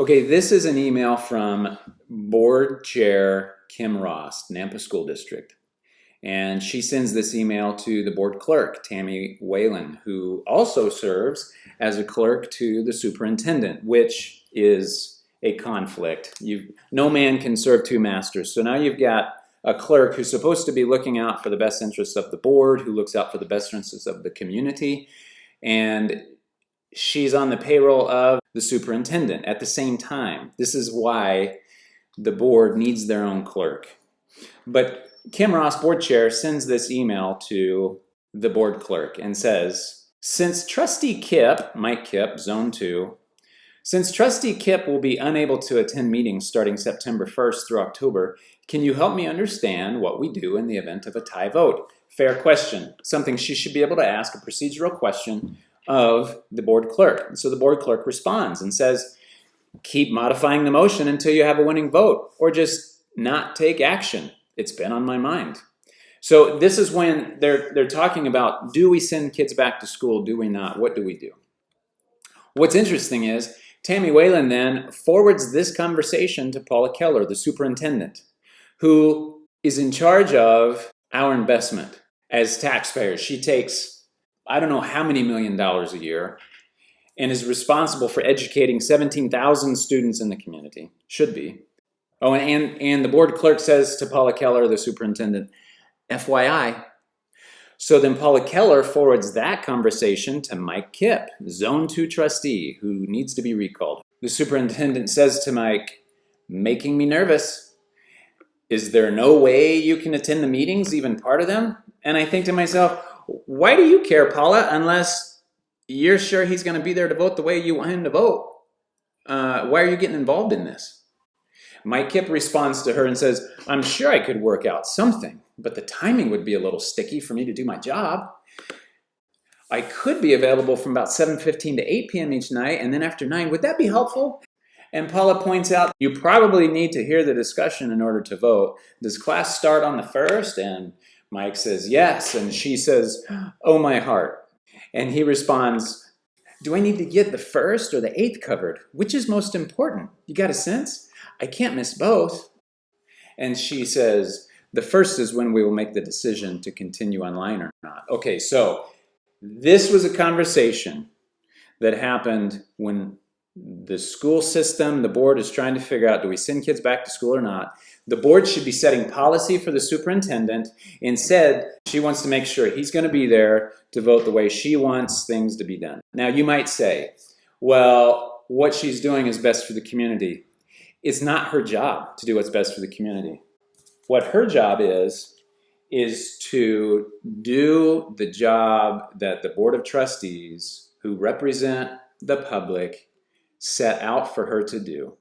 Okay, this is an email from Board Chair Kim Ross, Nampa School District. And she sends this email to the board clerk, Tammy Whalen, who also serves as a clerk to the superintendent, which is a conflict. No man can serve two masters. So now you've got a clerk who's supposed to be looking out for the best interests of the board, who looks out for the best interests of the community, and she's on the payroll of the superintendent at the same time. This is why the board needs their own clerk. But Kim Ross, board chair, sends this email to the board clerk and says, since Trustee Kip, Mike Kip, Zone 2, since Trustee Kip will be unable to attend meetings starting September 1st through October, can you help me understand what we do in the event of a tie vote? Fair question. Something she should be able to ask, a procedural question of the board clerk. So the board clerk responds and says, keep modifying the motion until you have a winning vote, or just not take action. It's been on my mind. So this is when they're talking about, do we send kids back to school? Do we not? What do we do? What's interesting is Tammy Whalen then forwards this conversation to Paula Keller, the superintendent, who is in charge of our investment as taxpayers. She takes, I don't know how many $1 million a year, and is responsible for educating 17,000 students in the community. Should be. Oh, and the board clerk says to Paula Keller, the superintendent, FYI. So then Paula Keller forwards that conversation to Mike Kipp, Zone 2 trustee, who needs to be recalled. The superintendent says to Mike, making me nervous. Is there no way you can attend the meetings, even part of them? And I think to myself, why do you care, Paula, unless you're sure he's going to be there to vote the way you want him to vote? Why are you getting involved in this? Mike Kipp responds to her and says, I'm sure I could work out something, but the timing would be a little sticky for me to do my job. I could be available from about 7:15 to 8 p.m. each night, and then after 9, would that be helpful? And Paula points out, you probably need to hear the discussion in order to vote. Does class start on the 1st? And Mike says, yes. And she says, oh, my heart. And he responds, do I need to get the 1st or the 8th covered? Which is most important? You got a sense? I can't miss both. And she says, the 1st is when we will make the decision to continue online or not. Okay, so this was a conversation that happened when the school system, the board is trying to figure out, do we send kids back to school or not? The board should be setting policy for the superintendent. Instead, she wants to make sure he's going to be there to vote the way she wants things to be done. Now, you might say, well, what she's doing is best for the community. It's not her job to do what's best for the community. What her job is to do the job that the Board of Trustees, who represent the public, set out for her to do.